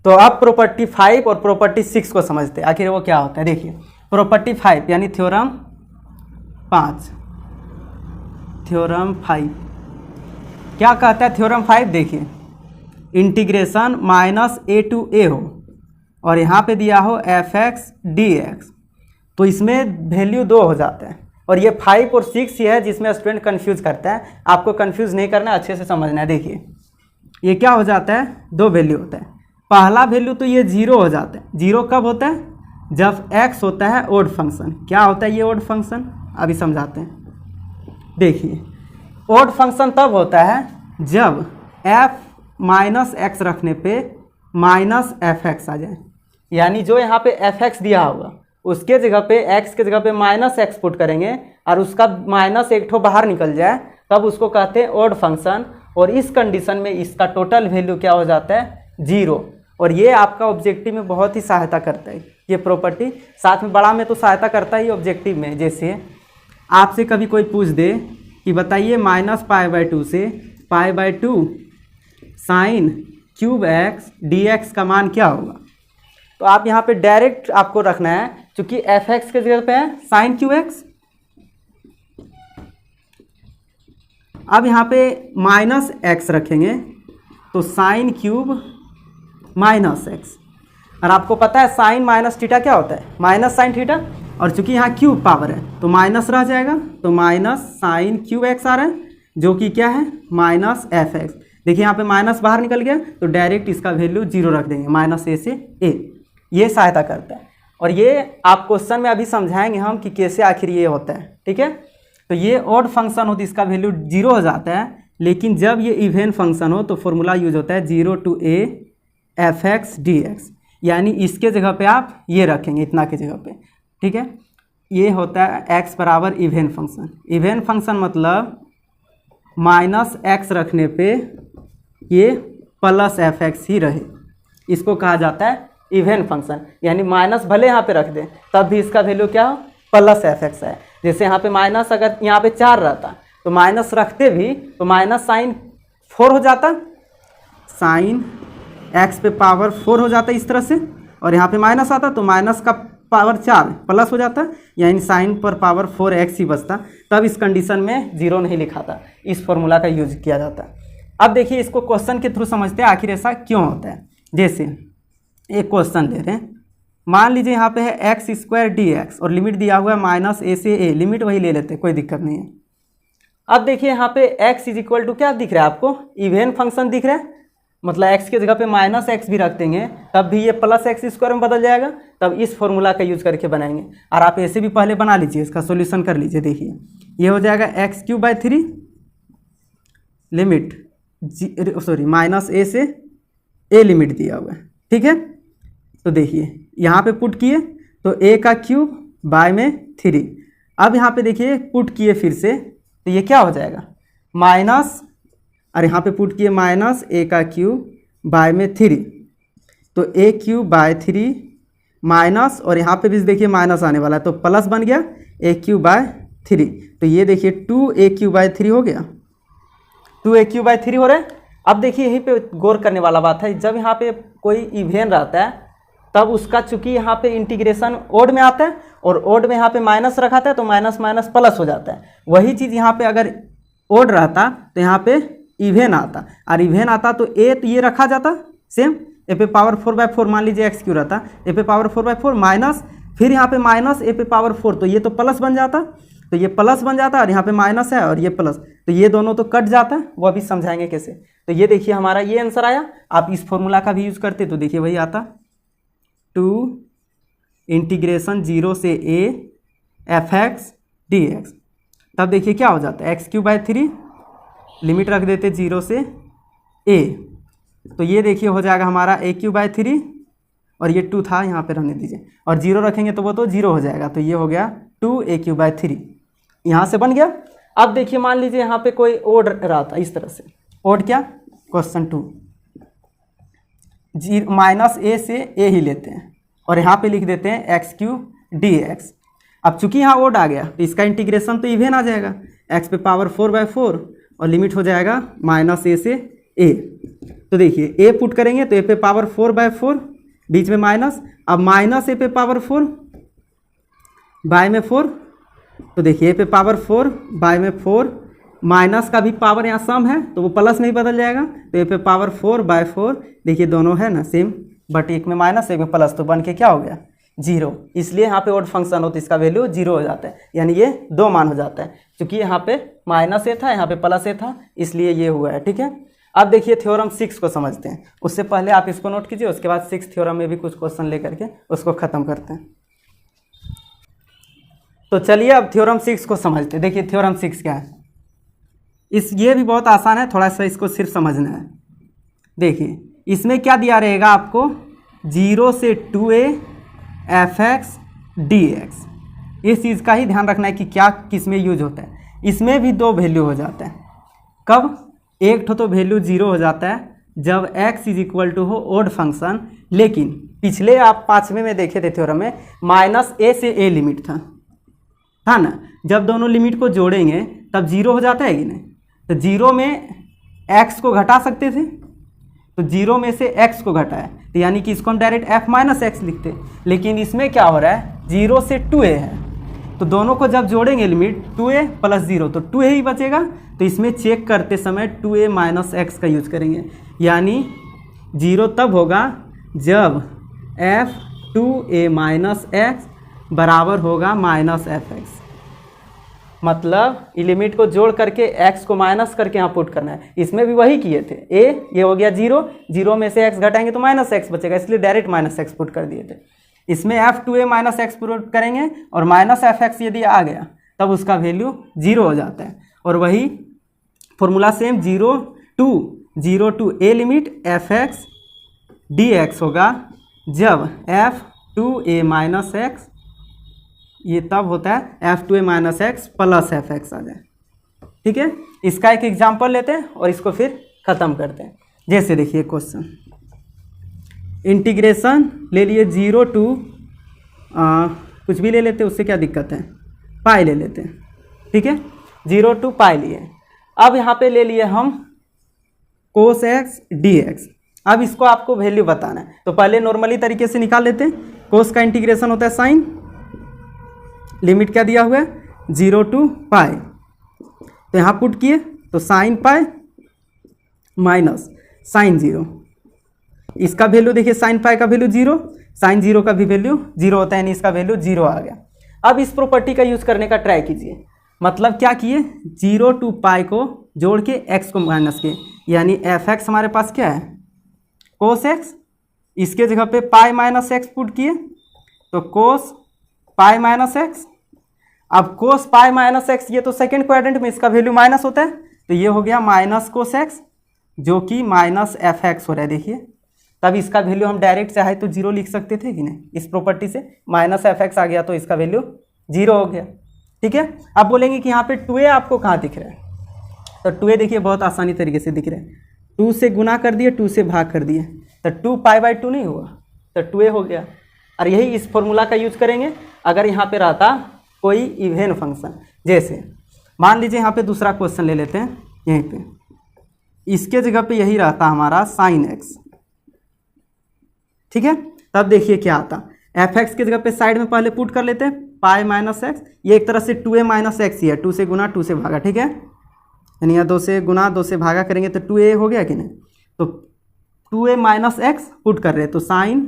तो अब प्रॉपर्टी 5 और प्रॉपर्टी 6 को समझते हैं आखिर वो क्या होता है। देखिए प्रॉपर्टी 5 यानी थ्योरम 5, थ्योरम 5 क्या कहता है। थ्योरम 5 देखिए, इंटीग्रेशन माइनस ए टू ए हो और यहाँ पे दिया हो एफ एक्स डी एक्स, तो इसमें वैल्यू 2 हो जाता है। और ये 5 और 6 ही है जिसमें स्टूडेंट कंफ्यूज करता है, आपको कंफ्यूज नहीं करना, अच्छे से समझना है। देखिए ये क्या हो जाता है, 2 वैल्यू होता है। पहला वैल्यू तो ये 0 हो जाता है। 0 कब होता है, जब x होता है ओड फंक्शन। क्या होता है ये ओड फंक्शन, अभी समझाते हैं। देखिए ओड फंक्शन तब होता है जब f माइनस एक्स रखने पे माइनस एफ एक्स आ जाए, यानी जो यहाँ पे एफ एक्स दिया होगा उसके जगह पे x के जगह पे माइनस एक्स पुट करेंगे और उसका माइनस एक ठो बाहर निकल जाए, तब उसको कहते हैं ओड फंक्शन। और इस कंडीशन में इसका टोटल वैल्यू क्या हो जाता है, 0। और ये आपका ऑब्जेक्टिव में बहुत ही सहायता करता है ये प्रॉपर्टी, साथ में बड़ा में तो सहायता करता है ये ऑब्जेक्टिव में। जैसे आपसे कभी कोई पूछ दे कि बताइए -π/2 से π/2 sine cube x d x का मान क्या होगा, तो आप यहाँ पे डायरेक्ट आपको रखना है, क्योंकि एफ एक्स के जगह पे है साइन क्यूब एक्स। अब यहाँ पे माइनस एक्स रखेंगे तो साइन क्यूब माइनस एक्स, और आपको पता है साइन माइनस थीटा क्या होता है, माइनस साइन थीटा। और चूंकि यहाँ क्यूब पावर है तो माइनस रह जाएगा, तो माइनस साइन क्यूब एक्स आ रहा है जो कि क्या है माइनस एफ एक्स। देखिए यहाँ पे माइनस बाहर निकल गया तो डायरेक्ट इसका वैल्यू 0 रख देंगे, माइनस ए से ए। ये सहायता करता है और ये आप क्वेश्चन में अभी समझाएंगे हम कि कैसे आखिर ये होता है, ठीक है। तो ये ऑड फंक्शन हो तो इसका वैल्यू 0 हो जाता है, लेकिन जब ये इवन फंक्शन हो तो फॉर्मूला यूज होता है 0 to a F x d x, यानी इसके जगह पे आप ये रखेंगे इतना की जगह पे, ठीक है। ये होता है x बराबर इवन फंक्शन। इवन फंक्शन मतलब माइनस एक्स रखने पे ये प्लस एफ एक्स ही रहे, इसको कहा जाता है इवन फंक्शन। यानी माइनस भले यहाँ पे रख दें तब भी इसका वैल्यू क्या हो, प्लस एफ एक्स है। जैसे यहाँ पे माइनस अगर यहाँ पे 4 रहता तो माइनस रखते भी तो माइनस साइन 4 हो जाता, साइन एक्स पे पावर 4 हो जाता इस तरह से, और यहाँ पे माइनस आता तो माइनस का पावर 4 प्लस हो जाता, यानी साइन पर पावर 4x ही बचता। तब इस कंडीशन में 0 नहीं लिखा था, इस फॉर्मूला का यूज किया जाता। अब देखिए इसको क्वेश्चन के थ्रू समझते हैं आखिर ऐसा क्यों होता है। जैसे एक क्वेश्चन ले रहे हैं, मान लीजिए यहाँ पे है x² dx और लिमिट दिया हुआ है माइनस ए से ए, लिमिट वही ले लेते हैं, कोई दिक्कत नहीं है। अब देखिए यहाँ पे x इज इक्वल टू क्या दिख रहा है आपको, इवन फंक्शन दिख रहा है, मतलब x के जगह पे माइनस एक्स भी रख देंगे तब भी ये प्लस x² में बदल जाएगा। तब इस फॉर्मूला का यूज करके बनाएंगे, और आप ऐसे भी पहले बना लीजिए, इसका सॉल्यूशन कर लीजिए। देखिए ये हो जाएगा x³ लिमिट माइनस ए से ए लिमिट दिया हुआ है, ठीक है। तो देखिए यहाँ पे पुट किए तो a का क्यूब बाय में 3। अब यहाँ पे देखिए पुट किए फिर से तो ये क्या हो जाएगा माइनस, और यहाँ पे पुट किए माइनस a का क्यूब बाय में 3, तो a³/3 माइनस, और यहाँ पे भी देखिए माइनस आने वाला है तो प्लस बन गया a³/3। तो ये देखिए 2a³/3 हो गया, 2a³/3 हो रहा है। अब देखिए यहीं पे गौर करने वाला बात है, जब यहाँ पे कोई इवेन रहता है तब उसका चूंकि यहाँ पे इंटीग्रेशन ओड में आता है और ओड में यहाँ पे माइनस रखा था तो माइनस माइनस प्लस हो जाता है। वही चीज़ यहाँ पे अगर ओड रहता तो यहाँ पे इवेन आता, और इवेन आता तो ए तो ये रखा जाता सेम, ए पे पावर 4/4 मान लीजिए x क्यों रहता, ए पे पावर 4/4 माइनस, फिर यहाँ पे माइनस ए पे पावर 4, तो ये तो प्लस बन जाता, तो ये प्लस बन जाता, और यहाँ पे माइनस है और ये प्लस, तो ये दोनों तो कट जाता है, वो अभी समझाएंगे कैसे। तो ये देखिए हमारा ये आंसर आया। आप इस फॉर्मूला का भी यूज करते तो देखिए वही आता 2 इंटीग्रेशन 0 से a F x d x. तब देखिए क्या हो जाता है x³/3 लिमिट रख देते 0 से a, तो ये देखिए हो जाएगा हमारा a³/3, और ये 2 था यहाँ पे रहने दीजिए, और 0 रखेंगे तो वो तो 0 हो जाएगा, तो ये हो गया 2a³/3 यहाँ से बन गया। अब देखिए मान लीजिए यहाँ पे कोई ओड रहा था इस तरह से, ओड क्या, क्वेश्चन 2 माइनस ए से ए ही लेते हैं और यहाँ पे लिख देते हैं x³ dx। अब चूंकि यहाँ ओड आ गया तो इसका इंटीग्रेशन तो इवेन आ जाएगा, x पे पावर 4/4 और लिमिट हो जाएगा माइनस ए से ए। तो देखिए ए पुट करेंगे तो ए पे पावर 4/4, बीच में माइनस, अब माइनस ए पे पावर 4 बाय में 4, तो देखिए ए पे पावर 4 बाय में 4, माइनस का भी पावर यहाँ सम है तो वो प्लस में ही बदल जाएगा, तो ए पे पावर 4/4, देखिए दोनों है ना सेम, बट एक में माइनस एक में प्लस, तो बन के क्या हो गया 0। इसलिए यहाँ पे ओड फंक्शन हो तो इसका वैल्यू 0 हो जाता है, यानी ये 2 मान हो जाता है, क्योंकि यहाँ पे माइनस ए था यहाँ पे प्लस ए था, इसलिए ये हुआ है। ठीक है, अब देखिए थ्योरम 6 को समझते हैं। उससे पहले आप इसको नोट कीजिए, उसके बाद 6 थ्योरम में भी कुछ क्वेश्चन लेकर के उसको ख़त्म करते हैं। तो चलिए अब थ्योरम 6 को समझते हैं। देखिए थ्योरम 6 क्या है, ये भी बहुत आसान है, थोड़ा सा इसको सिर्फ समझना है। देखिए इसमें क्या दिया रहेगा आपको, 0 से 2a fx dx, इस चीज़ का ही ध्यान रखना है कि क्या किस में यूज होता है। इसमें भी 2 वैल्यू हो जाता है, कब, एक तो वैल्यू 0 हो जाता है जब x = हो ओड फंक्शन, लेकिन पिछले आप 5वें में देखे थे थ्योरम में -a से a लिमिट था ना, जब दोनों लिमिट को जोड़ेंगे तब 0 हो जाता है कि नहीं, तो 0 में x को घटा सकते थे, तो 0 में से x को घटाया, तो यानी कि इसको हम डायरेक्ट f-x लिखते, लेकिन इसमें क्या हो रहा है 0 से 2a है, तो दोनों को जब जोड़ेंगे लिमिट 2a + 0 तो 2a ही बचेगा, तो इसमें चेक करते समय 2a - x का यूज करेंगे, यानी 0 तब होगा जब f2a - x बराबर होगा -fx, मतलब लिमिट को जोड़ करके x को माइनस करके यहाँ पुट करना है। इसमें भी वही किए थे, ये हो गया 0, 0 में से x घटाएंगे तो -x बचेगा, इसलिए डायरेक्ट -x पुट कर दिए थे। इसमें f2a - x पुट करेंगे और -fx यदि आ गया तब उसका वैल्यू 0 हो जाता है, और वही formula same 0 to a limit fx dx होगा जब f2a - x, ये तब होता है f2a - x + fx आ जाए। ठीक है, इसका एक एग्जांपल लेते हैं और इसको फिर ख़त्म करते हैं। जैसे देखिए क्वेश्चन, इंटीग्रेशन ले लिए 0 to कुछ भी ले लेते हैं, उससे क्या दिक्कत है, पाई ले लेते हैं। ठीक है, 0 to पाई लिए, अब यहाँ पे ले लिए हम cos x dx। अब इसको आपको वैल्यू बताना है, तो पहले नॉर्मली तरीके से निकाल लेते हैं। कोस का इंटीग्रेशन होता है साइन, लिमिट क्या दिया हुआ है 0 to पाई, तो यहाँ पुट किए तो साइन पाई माइनस साइन 0, इसका वैल्यू देखिए साइन पाई का वैल्यू 0, साइन 0 का भी वैल्यू 0 होता है, यानी इसका वैल्यू 0 आ गया। अब इस प्रॉपर्टी का यूज़ करने का ट्राई कीजिए, मतलब क्या किए 0 to पाई को जोड़ के x को माइनस के, यानी fx हमारे पास क्या है cos x, इसके जगह पे पाई - x पुट किए तो cos पाई - x। अब cos पाई - x ये तो सेकेंड क्वाड्रेंट में इसका वैल्यू माइनस होता है, तो ये हो गया -cos x जो कि -fx हो रहा है। देखिए तब इसका वैल्यू हम डायरेक्ट चाहे तो 0 लिख सकते थे कि नहीं, इस प्रॉपर्टी से -fx आ गया तो इसका वैल्यू 0 हो गया। ठीक है, अब बोलेंगे कि यहाँ पे 2a आपको कहाँ दिख रहा है, तो 2a देखिए बहुत आसानी तरीके से दिख रहा है, 2 से गुना कर दिए 2 से भाग कर दिए, तो 2 π/2 नहीं हुआ, तो 2a हो गया। और यही इस फॉर्मूला का यूज करेंगे अगर यहाँ पे रहता कोई इवन फंक्शन, जैसे मान लीजिए यहाँ पे दूसरा क्वेश्चन ले लेते हैं, यहीं पे इसके जगह पे यही रहता हमारा साइन x। ठीक है, तब देखिए क्या आता, fx के जगह पे साइड में पहले पुट कर लेते हैं पाई -x, ये एक तरह से 2a - x ही है, 2 से गुना 2 से भागा। ठीक है, यानी यहाँ 2 से गुना 2 से भागा करेंगे तो 2a हो गया कि नहीं, तो 2a - x पुट कर रहे हैं, तो साइन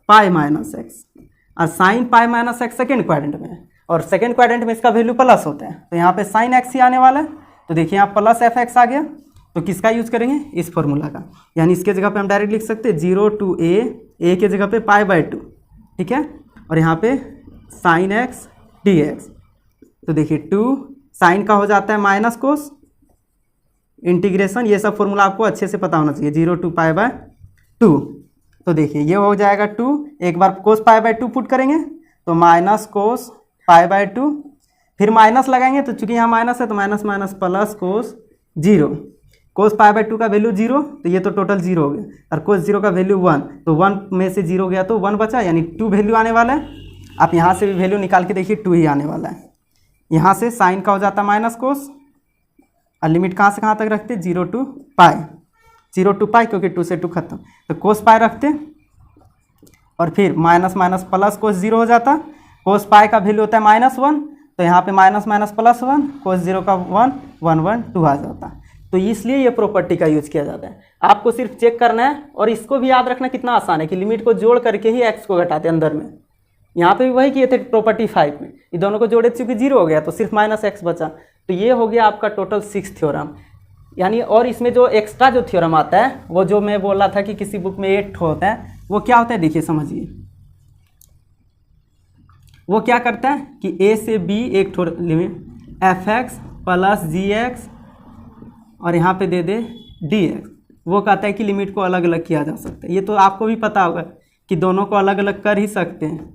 पाई -x, और sine pi -x second quadrant में है, और सेकेंड क्वाड्रेंट में इसका वैल्यू प्लस होता है, तो यहाँ पे साइन x ही आने वाला है, तो देखिए यहाँ प्लस fx आ गया, तो किसका यूज़ करेंगे इस फॉर्मूला का, यानी इसके जगह पे हम डायरेक्ट लिख सकते हैं 0 to a के जगह पे π/2। ठीक है, और यहाँ पे साइन x dx, तो देखिए 2 साइन का हो जाता है माइनस कोस, इंटीग्रेशन ये सब फॉर्मूला आपको अच्छे से पता होना चाहिए, 0 to π/2, तो देखिए ये हो जाएगा 2, एक बार कोस π/2 पुट करेंगे तो माइनस कोस π/2, फिर माइनस लगाएंगे तो चूंकि यहाँ माइनस है तो माइनस माइनस प्लस कोस 0, कोस π/2 का वैल्यू 0, तो ये तो टोटल 0 हो गया, और कोस 0 का वैल्यू 1, तो 1 में से 0 गया तो 1 बचा, यानी 2 वैल्यू आने वाला है। आप यहाँ से भी वैल्यू निकाल के देखिए 2 ही आने वाला है। यहाँ से साइन का हो जाता माइनस कोस, और लिमिट कहाँ से कहाँ तक रखते 0 to पाई, 0 टू पाई, क्योंकि 2 से 2 खत्म, तो कोस पाई रखते और फिर माइनस माइनस प्लस कोस 0 हो जाता। कोस पाई का वैल्यू होता है -1, तो यहाँ पे माइनस माइनस प्लस 1, कोस 0 का 1, 1 1 2 आ जाता। तो इसलिए ये प्रॉपर्टी का यूज किया जाता है। आपको सिर्फ चेक करना है और इसको भी याद रखना कितना आसान है कि लिमिट को जोड़ करके ही x को घटाते हैं अंदर में। यहाँ पे भी वही किए थे प्रॉपर्टी 5 में, ये दोनों को जोड़े चूँकि 0 हो गया तो सिर्फ -x बचा। तो ये हो गया आपका टोटल 6 थ्योरम। यानी और इसमें जो एक्स्ट्रा जो थ्योरम आता है वो जो मैं बोल रहा था कि किसी बुक में 8 होता है, वो क्या होता है देखिए समझिए। वो क्या करता है कि a से b एक लिमिट fx प्लस gx और यहाँ पे दे दे dx, वो कहता है कि लिमिट को अलग अलग किया जा सकता है। ये तो आपको भी पता होगा कि दोनों को अलग अलग कर ही सकते हैं।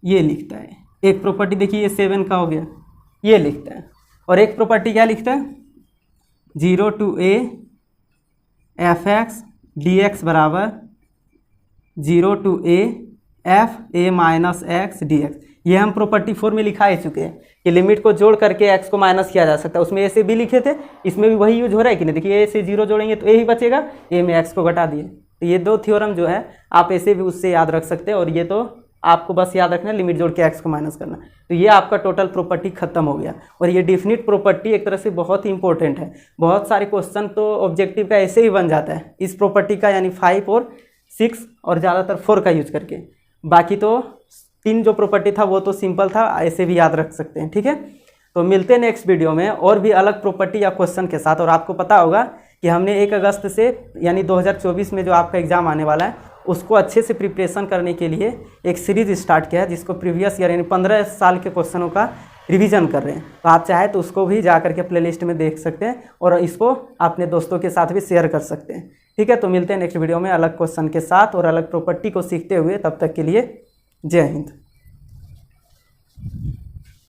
ये लिखता है एक प्रॉपर्टी, देखिए ये 7 का हो गया, ये लिखता है। और एक प्रॉपर्टी क्या लिखता है, 0 to a fx dx बराबर 0 to a f a minus x dx। ये हम प्रॉपर्टी 4 में लिखा ही चुके हैं कि लिमिट को जोड़ करके x को माइनस किया जा सकता है। उसमें a से b लिखे थे, इसमें भी वही यूज हो रहा है कि नहीं। देखिए a से 0 जोड़ेंगे तो a ही बचेगा, a में x को घटा दिए। तो ये 2 थ्योरम जो है आप ऐसे भी उससे याद रख सकते हैं, और ये तो आपको बस याद रखना है लिमिट जोड़ के x को माइनस करना। तो ये आपका टोटल प्रॉपर्टी खत्म हो गया। और ये डेफिनिट प्रॉपर्टी एक तरह से बहुत ही इंपॉर्टेंट है। बहुत सारे क्वेश्चन तो ऑब्जेक्टिव का ऐसे ही बन जाता है इस प्रॉपर्टी का, यानी 5 और 6 और ज़्यादातर 4 का यूज करके। बाकी तो 3 जो प्रॉपर्टी था वो तो सिंपल था, ऐसे भी याद रख सकते हैं। ठीक है, तो मिलते हैं नेक्स्ट वीडियो में और भी अलग प्रॉपर्टी या क्वेश्चन के साथ। और आपको पता होगा कि हमने 1 अगस्त से यानी 2024 में जो आपका एग्ज़ाम आने वाला है उसको अच्छे से प्रिपरेशन करने के लिए एक सीरीज़ स्टार्ट किया है, जिसको प्रीवियस ईयर यानी 15 साल के क्वेश्चनों का रिवीजन कर रहे हैं। तो आप चाहे तो उसको भी जा करके प्लेलिस्ट में देख सकते हैं और इसको अपने दोस्तों के साथ भी शेयर कर सकते हैं। ठीक है, तो मिलते हैं नेक्स्ट वीडियो में अलग क्वेश्चन के साथ और अलग प्रॉपर्टी को सीखते हुए। तब तक के लिए जय हिंद।